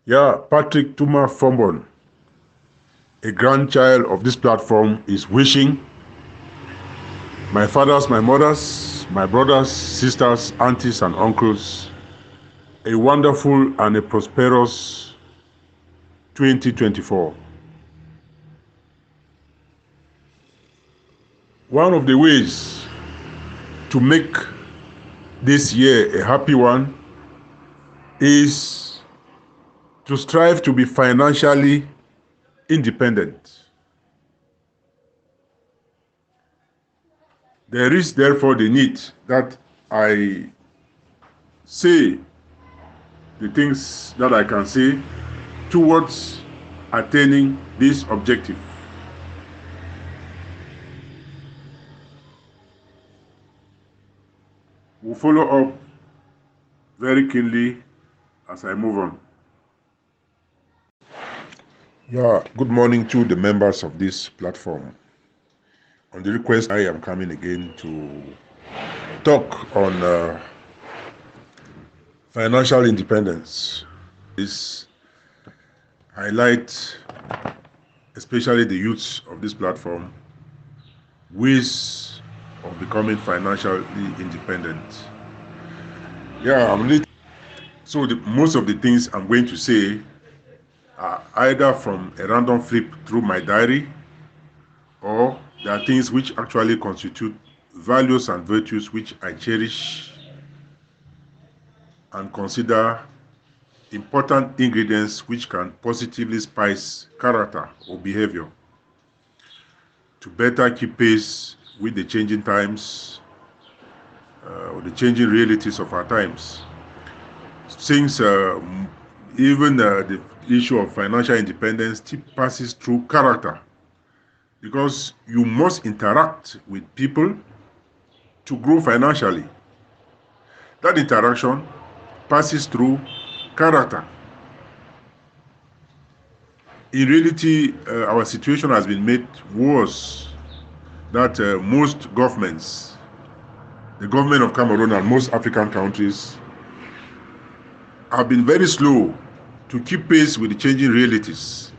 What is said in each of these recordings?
Yeah, Patrick Tuma Fombon, a grandchild of this platform, is wishing my fathers, my mothers, my brothers, sisters, aunties, and uncles a wonderful and a prosperous 2024. One of the ways to make this year a happy one is to strive to be financially independent. There is therefore the need that I say the things that I can say towards attaining this objective. We'll follow up very keenly as I move on. Yeah, good morning to the members of this platform. On the request, I am coming again to talk on financial independence. This highlight, especially the youths of this platform, ways of becoming financially independent. Yeah, so most of the things I'm going to say are either from a random flip through my diary, or there are things which actually constitute values and virtues which I cherish and consider important ingredients which can positively spice character or behavior to better keep pace with the changing times or the changing realities of our times. Since even the issue of financial independence passes through character, because you must interact with people to grow financially. That interaction passes through character. In reality, our situation has been made worse that most governments, the government of Cameroon and most African countries, have been very slow to keep pace with the changing realities.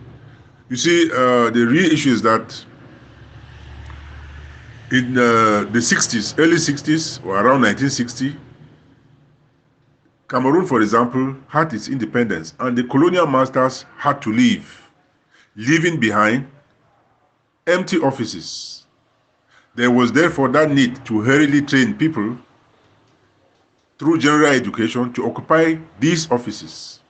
You see, the real issue is that in the 60s, early 60s, or around 1960, Cameroon, for example, had its independence, and the colonial masters had to leave, leaving behind empty offices. There was therefore that need to hurriedly train people through general education to occupy these offices.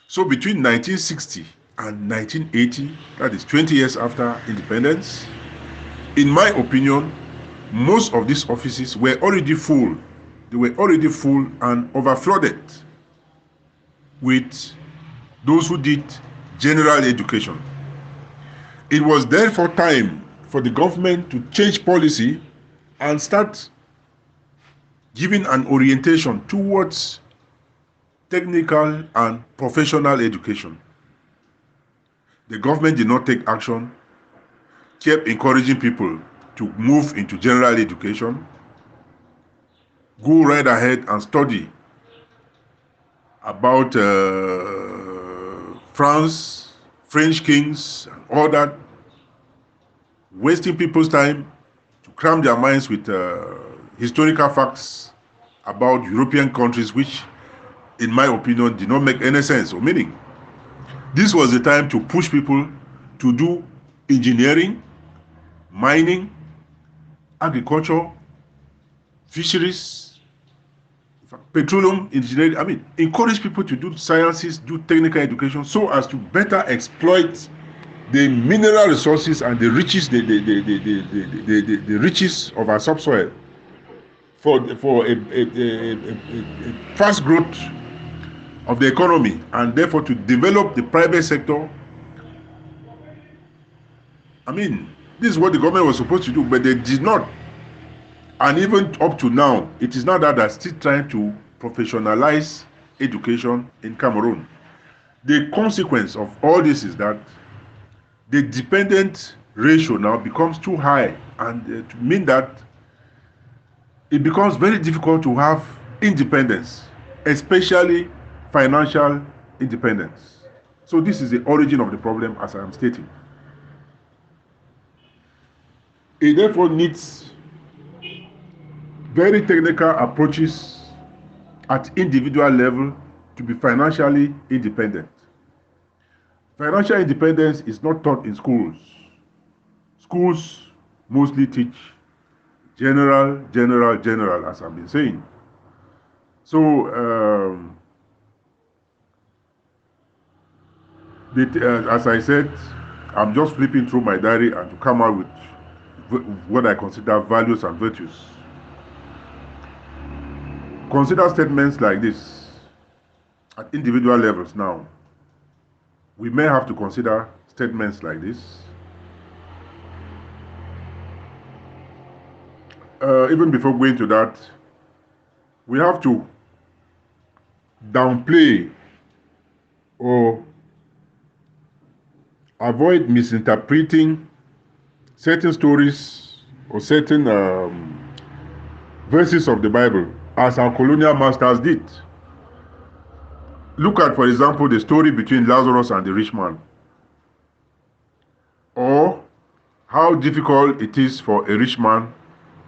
So between 1960 and 1980, that is 20 years after independence, in my opinion, most of these offices were already full. They were already full and overflooded with those who did general education. It was therefore time for the government to change policy and start giving an orientation towards technical and professional education. The government did not take action, kept encouraging people to move into general education, go right ahead and study about France, French kings, and all that, wasting people's time to cram their minds with historical facts about European countries, which, in my opinion, did not make any sense or meaning. This was the time to push people to do engineering, mining, agriculture, fisheries, petroleum engineering. Encourage people to do sciences, do technical education, so as to better exploit the mineral resources and the riches, the riches of our subsoil for a fast growth of the economy, and therefore to develop the private sector. This is what the government was supposed to do, but they did not. And even up to now, it is not that they're still trying to professionalize education in Cameroon. The consequence of all this is that the dependent ratio now becomes too high, and to mean that it becomes very difficult to have independence, especially financial independence. So this is the origin of the problem, as I am stating. It therefore needs very technical approaches at individual level to be financially independent. Financial independence is not taught in schools. Schools mostly teach general, as I've been saying. So, as I said, I'm just flipping through my diary and to come out with what I consider values and virtues. Consider statements like this at individual levels now. We may have to consider statements like this. Even before going to that, we have to downplay or avoid misinterpreting certain stories or certain verses of the Bible as our colonial masters did. Look at, for example, the story between Lazarus and the rich man, or how difficult it is for a rich man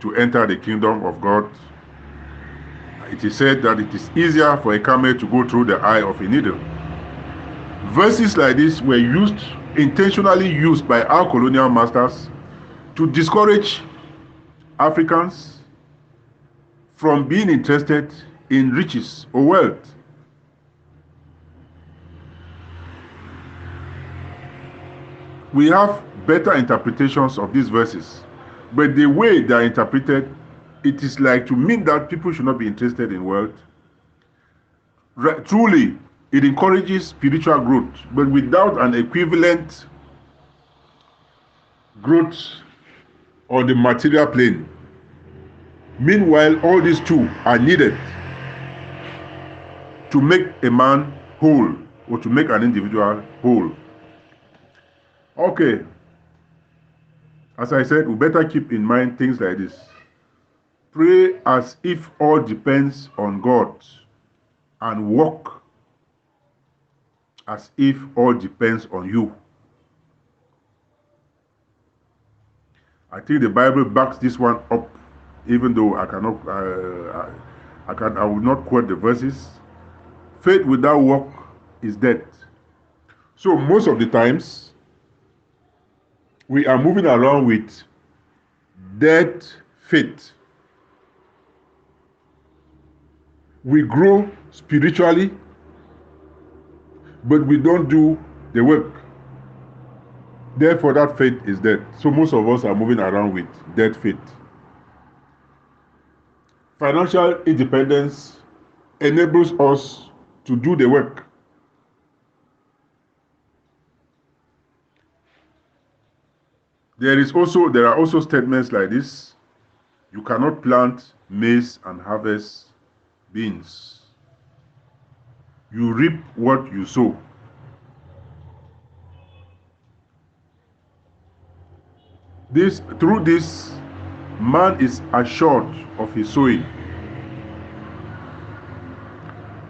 to enter the kingdom of God. It is said that it is easier for a camel to go through the eye of a needle. Verses like this were intentionally used by our colonial masters to discourage Africans from being interested in riches or wealth. We have better interpretations of these verses, but the way they are interpreted, it is like to mean that people should not be interested in wealth. Truly, it encourages spiritual growth, but without an equivalent growth on the material plane. Meanwhile, all these two are needed to make a man whole or to make an individual whole. Okay. As I said, we better keep in mind things like this. Pray as if all depends on God and walk as if all depends on you. I think the Bible backs this one up, even though I will not quote the verses. Faith without work is dead. So most of the times, we are moving around with dead faith. We grow spiritually, but we don't do the work. Therefore, that faith is dead. So most of us are moving around with dead faith. Financial independence enables us to do the work. There are also statements like this. You cannot plant maize and harvest beans. You reap what you sow. Through this, man is assured of his sowing.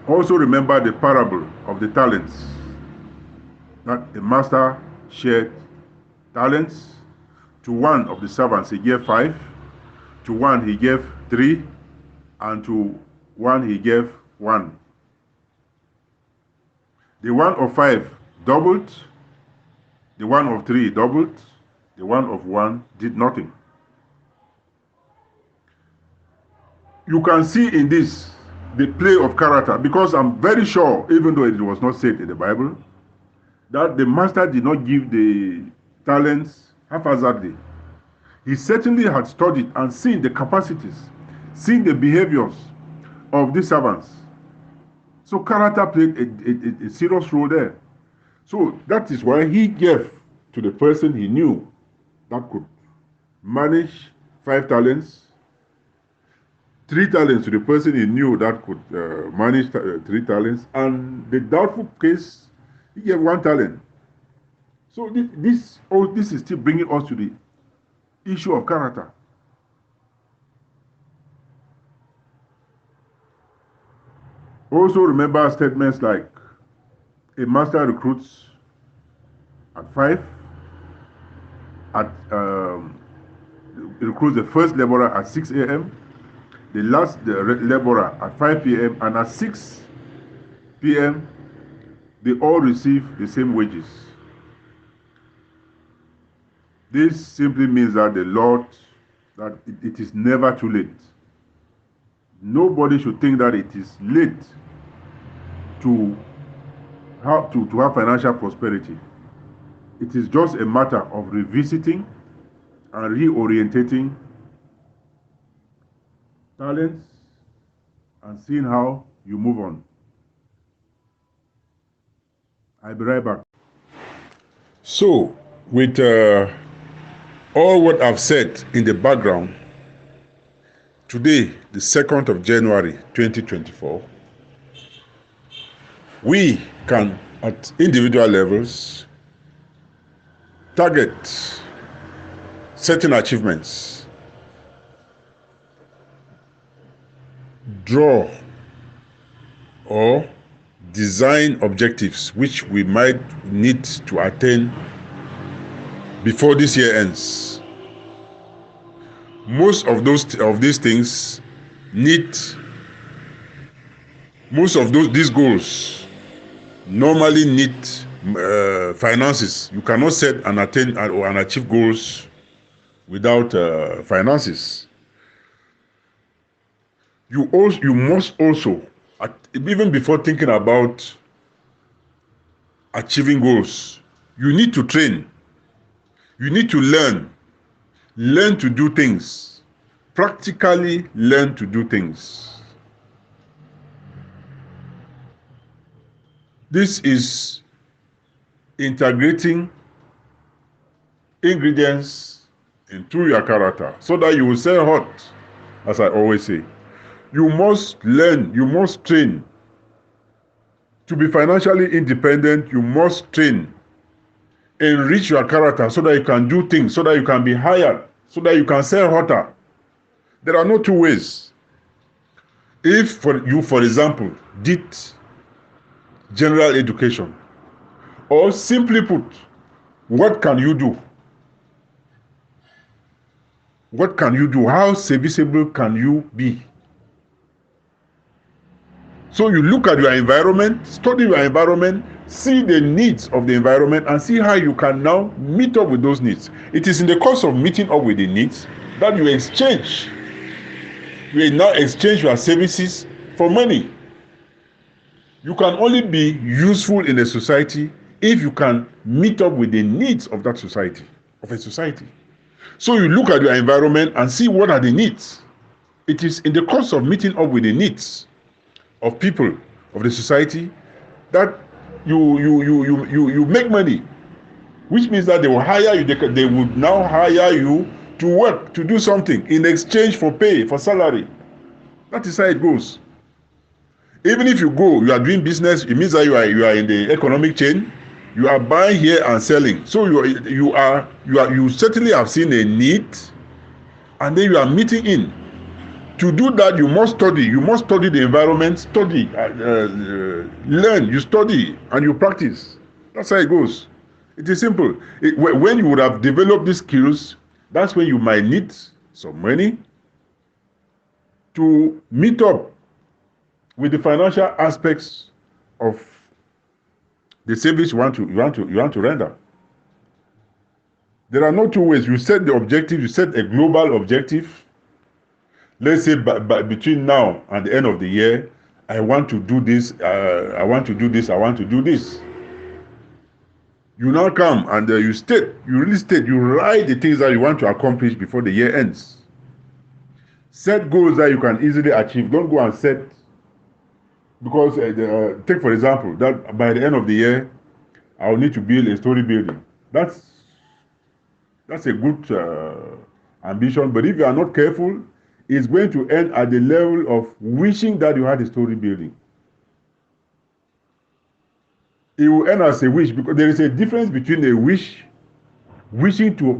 Also remember the parable of the talents, that the master shared talents. To one of the servants he gave 5, to one he gave 3, and to one he gave 1. The one of 5 doubled, the one of 3 doubled, the one of 1 did nothing. You can see in this the play of character, because I'm very sure, even though it was not said in the Bible, that the master did not give the talents haphazardly. He certainly had studied and seen the capacities, seen the behaviors of the servants. So character played a serious role there. So that is why he gave to the person he knew that could manage 5 talents, 3 talents to the person he knew that could manage 3 talents, and the doubtful case, he gave 1 talent. So this is still bringing us to the issue of character. Also remember statements like, A master recruits at 5, at recruits the first laborer at 6 a.m., the last laborer at 5 p.m., and at 6 p.m., they all receive the same wages. This simply means that that it is never too late. Nobody should think that it is late to have financial prosperity. It is just a matter of revisiting and reorientating talents and seeing how you move on. I'll be right back. So, with all what I've said in the background, today, the 2nd of January 2024, we can, at individual levels, target certain achievements, draw or design objectives which we might need to attain before this year ends. Most of these things these goals normally need finances. You cannot set and attain and achieve goals without finances. You must also, even before thinking about achieving goals, you need to train. You need to learn to do things, practically learn to do things. This is integrating ingredients into your character so that you will stay hot, as I always say. You must learn, you must train. To be financially independent, you must train. Enrich your character so that you can do things, so that you can be hired, so that you can sell hotter. There are no two ways. If you, for example, did general education, or simply put, what can you do? What can you do? How serviceable can you be? So you look at your environment, study your environment, see the needs of the environment, and see how you can now meet up with those needs. It is in the course of meeting up with the needs that you exchange. You now exchange your services for money. You can only be useful in a society if you can meet up with the needs of that society, of a society. So you look at your environment and see what are the needs. It is in the course of meeting up with the needs of people, of the society, that you make money, which means that they will hire you. They would now hire you to work, to do something in exchange for pay, for salary. That is how it goes. Even if you are doing business, it means that you are in the economic chain. You are buying here and selling. So you certainly have seen a need, and then you are meeting in. To do that, you must study. You must study the environment, learn. You study and you practice. That's how it goes. It is simple. When you would have developed these skills, that's when you might need some money to meet up with the financial aspects of the service you want to render. There are no two ways. You set the objective. You set a global objective. Let's say between now and the end of the year, I want to do this, I want to do this, I want to do this. You now come and you write the things that you want to accomplish before the year ends. Set goals that you can easily achieve. Don't go and set, because take for example, that by the end of the year, I will need to build a story building. That's a good ambition, but if you are not careful, it's going to end at the level of wishing that you had a story building. It will end as a wish, because there is a difference between a wish, wishing to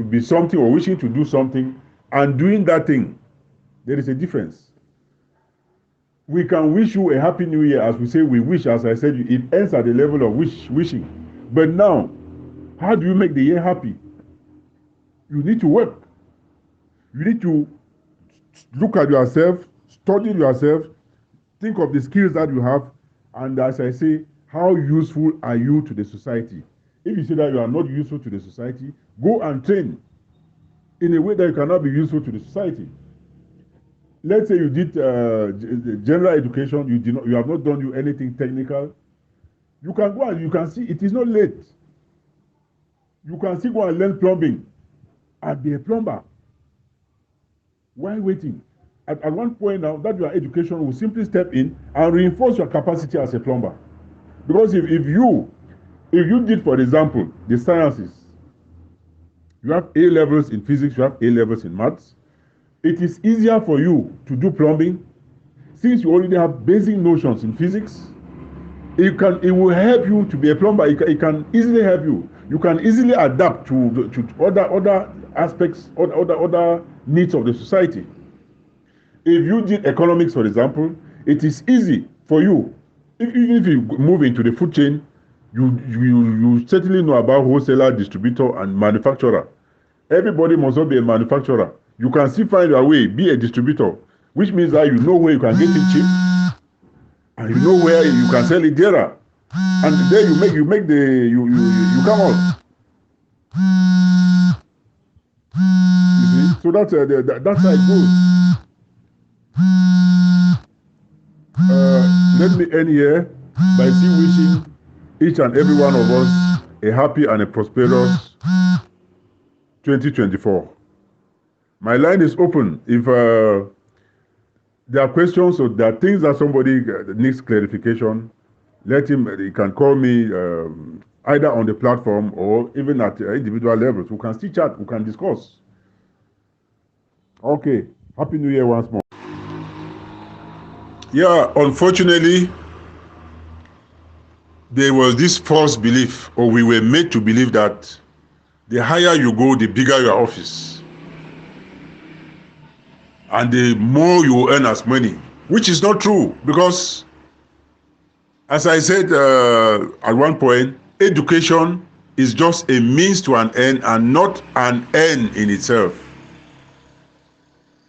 be something or wishing to do something, and doing that thing. There is a difference. We can wish you a happy new year as we say we wish, as I said, it ends at the level of wishing. But now, how do you make the year happy? You need to work. You need to look at yourself, study yourself, think of the skills that you have, and as I say, how useful are you to the society? If you say that you are not useful to the society, go and train in a way that you cannot be useful to the society. Let's say you did general education, you have not done anything technical. You can go and you can see it is not late. You can still go and learn plumbing and be a plumber. Why waiting? At one point now, that your education will simply step in and reinforce your capacity as a plumber. Because if you did, for example, the sciences, you have A levels in physics, you have A levels in maths, it is easier for you to do plumbing since you already have basic notions in physics. It will help you to be a plumber. It can easily help you. You can easily adapt to other aspects, other needs of the society. If you did economics, for example, it is easy for you. Even if you move into the food chain, you certainly know about wholesaler, distributor, and manufacturer. Everybody must not be a manufacturer. You can still find your way, be a distributor, which means that you know where you can get it cheap, and you know where you can sell it dearer, and then you come out. You see, so that's how it goes. Let me end here by still wishing each and every one of us a happy and a prosperous 2024. My line is open. If there are questions or there are things that somebody needs clarification, he can call me either on the platform or even at individual levels. We can still chat, we can discuss. Okay, Happy New Year once more. Yeah, unfortunately, there was this false belief, or we were made to believe that the higher you go, the bigger your office, and the more you earn as money, which is not true, because as I said at one point, education is just a means to an end and not an end in itself.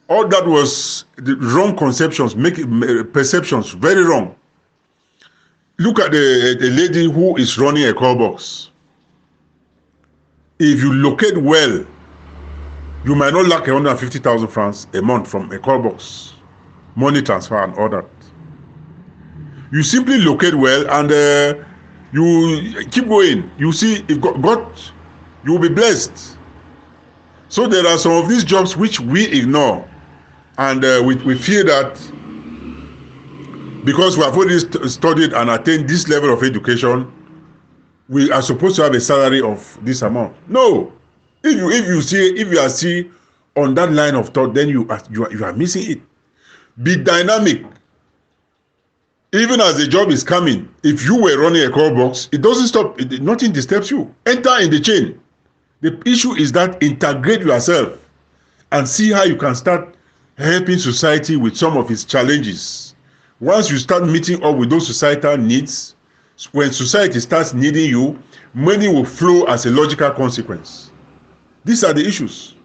All that was the wrong conceptions, perceptions very wrong. Look at the lady who is running a call box. If you locate well, you might not lack 150,000 francs a month from a call box, money transfer and all that. You simply locate well and you keep going. You see, if God, you will be blessed. So there are some of these jobs which we ignore, and we feel that because we have already studied and attained this level of education, we are supposed to have a salary of this amount. No, if you are still on that line of thought, then you are missing it. Be dynamic. Even as the job is coming, if you were running a call box, it doesn't stop. Nothing disturbs you. Enter in the chain. The issue is that integrate yourself and see how you can start helping society with some of its challenges. Once you start meeting up with those societal needs, when society starts needing you, money will flow as a logical consequence. These are the issues.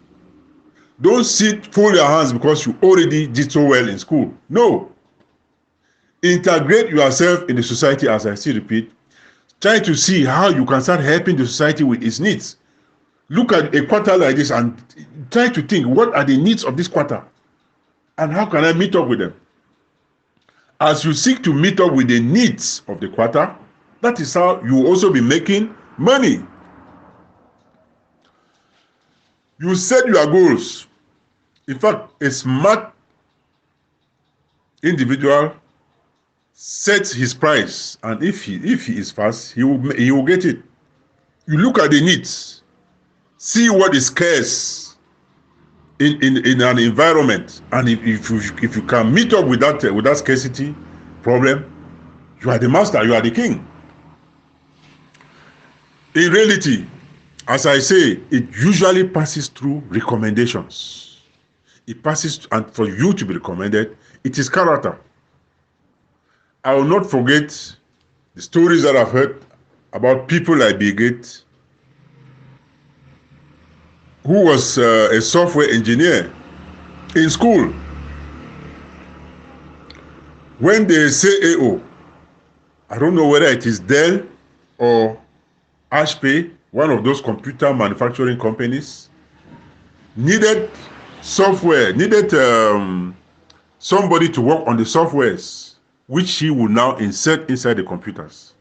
Don't fold your hands because you already did so well in school. No. Integrate yourself in the society, as I still repeat. Try to see how you can start helping the society with its needs. Look at a quarter like this and try to think, what are the needs of this quarter? And how can I meet up with them? As you seek to meet up with the needs of the quarter, that is how you will also be making money. You set your goals. In fact, a smart individual sets his price, and if he is fast, he will get it. You look at the needs, see what is scarce in an environment, and if you can meet up with that scarcity problem, you are the master, you are the king. In reality, as I say, it usually passes through recommendations. It passes, and for you to be recommended, it is character. I will not forget the stories that I've heard about people like Bill Gates, who was a software engineer in school. When they say AO, I don't know whether it is Dell or HP, one of those computer manufacturing companies, needed software, needed somebody to work on the softwares, which he will now insert inside the computers.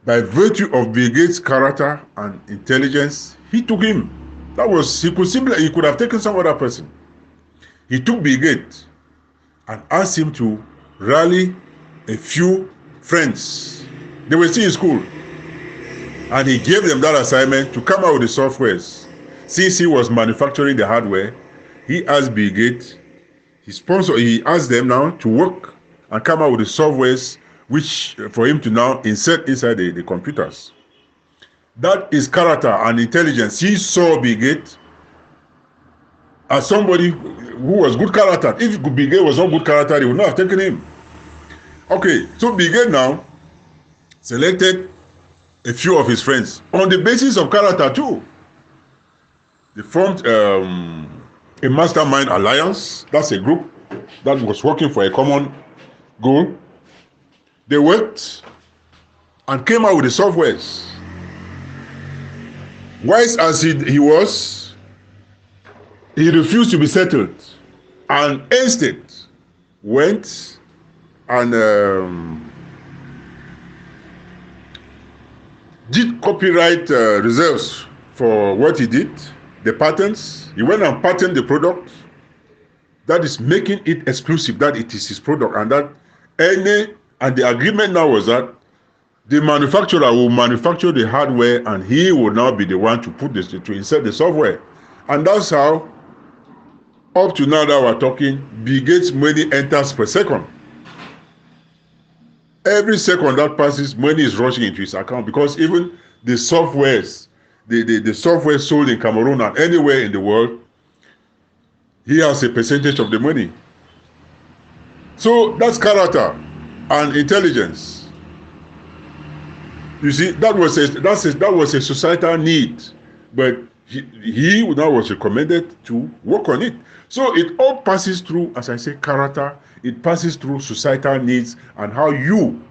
By virtue of Bill Gates' character and intelligence, he took him. He could have taken some other person. He took Bill Gates and asked him to rally a few friends. They were still in school. And he gave them that assignment to come out with the softwares. Since he was manufacturing the hardware, he asked Bill Gates, he asked them now to work and come out with the softwares which for him to now insert inside the computers. That is character and intelligence. He saw Bill Gates as somebody who was good character. If Bill Gates was not good character, he would not have taken him. Okay, so Bill Gates now selected a few of his friends on the basis of character too. They formed a mastermind alliance. That's a group that was working for a common goal. They worked and came out with the softwares. Wise as he was, he refused to be settled, and instead went and did copyright reserves for what he did, the patents. He went and patented the product. That is making it exclusive, that it is his product, and the agreement now was that the manufacturer will manufacture the hardware and he will now be the one to to insert the software. And that's how, up to now that we're talking, Bill Gates' money enters per second. Every second that passes, money is rushing into his account, because even the softwares, the software sold in Cameroon and anywhere in the world, he has a percentage of the money. So that's character and intelligence. You see, that was a societal need, but he now was recommended to work on it. So it all passes through, as I say, character. It passes through societal needs and how you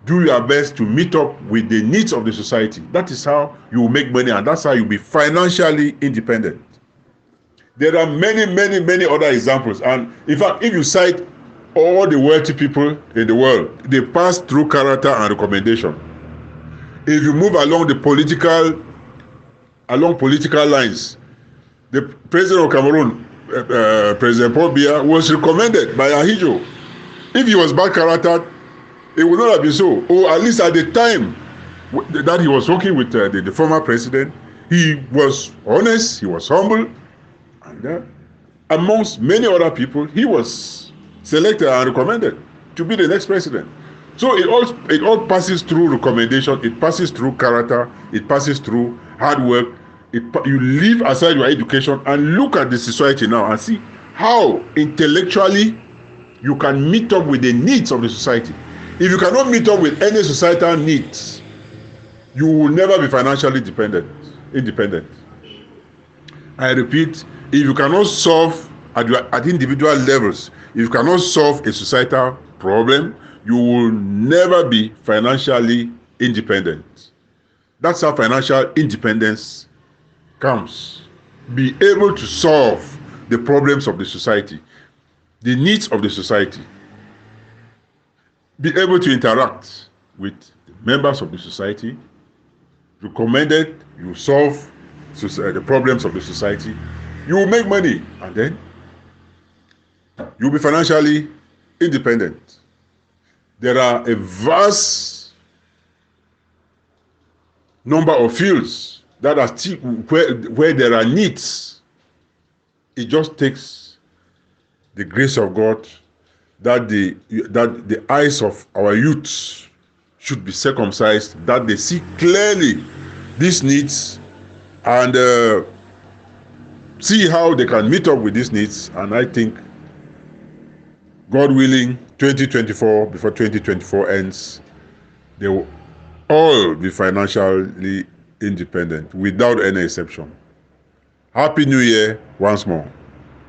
do your best to meet up with the needs of the society. That is how you will make money, and that's how you'll be financially independent. There are many, many, many other examples. And in fact, if you cite all the wealthy people in the world, they pass through character and recommendation. If you move along political lines, the president of Cameroon, President Paul Biya, was recommended by Ahidjo. If he was bad character, it would not have been so. Or at least at the time that he was working with the former president, he was honest, he was humble, and amongst many other people, he was selected and recommended to be the next president. So it all passes through recommendation, it passes through character, it passes through hard work. You leave aside your education and look at the society now and see how intellectually you can meet up with the needs of the society. If you cannot meet up with any societal needs, you will never be financially independent. I repeat, if you cannot solve at individual levels, if you cannot solve a societal problem, you will never be financially independent. That's how financial independence comes. Be able to solve the problems of the society, the needs of the society. Be able to interact with the members of the society. Recommended, you solve the problems of the society. You will make money, and then you'll be financially independent. There are a vast number of fields that are still where there are needs. It just takes the grace of God that the eyes of our youth should be circumcised, that they see clearly these needs and see how they can meet up with these needs. And I think, God willing, 2024, before 2024 ends, they will all be financially independent without any exception. Happy New Year once more.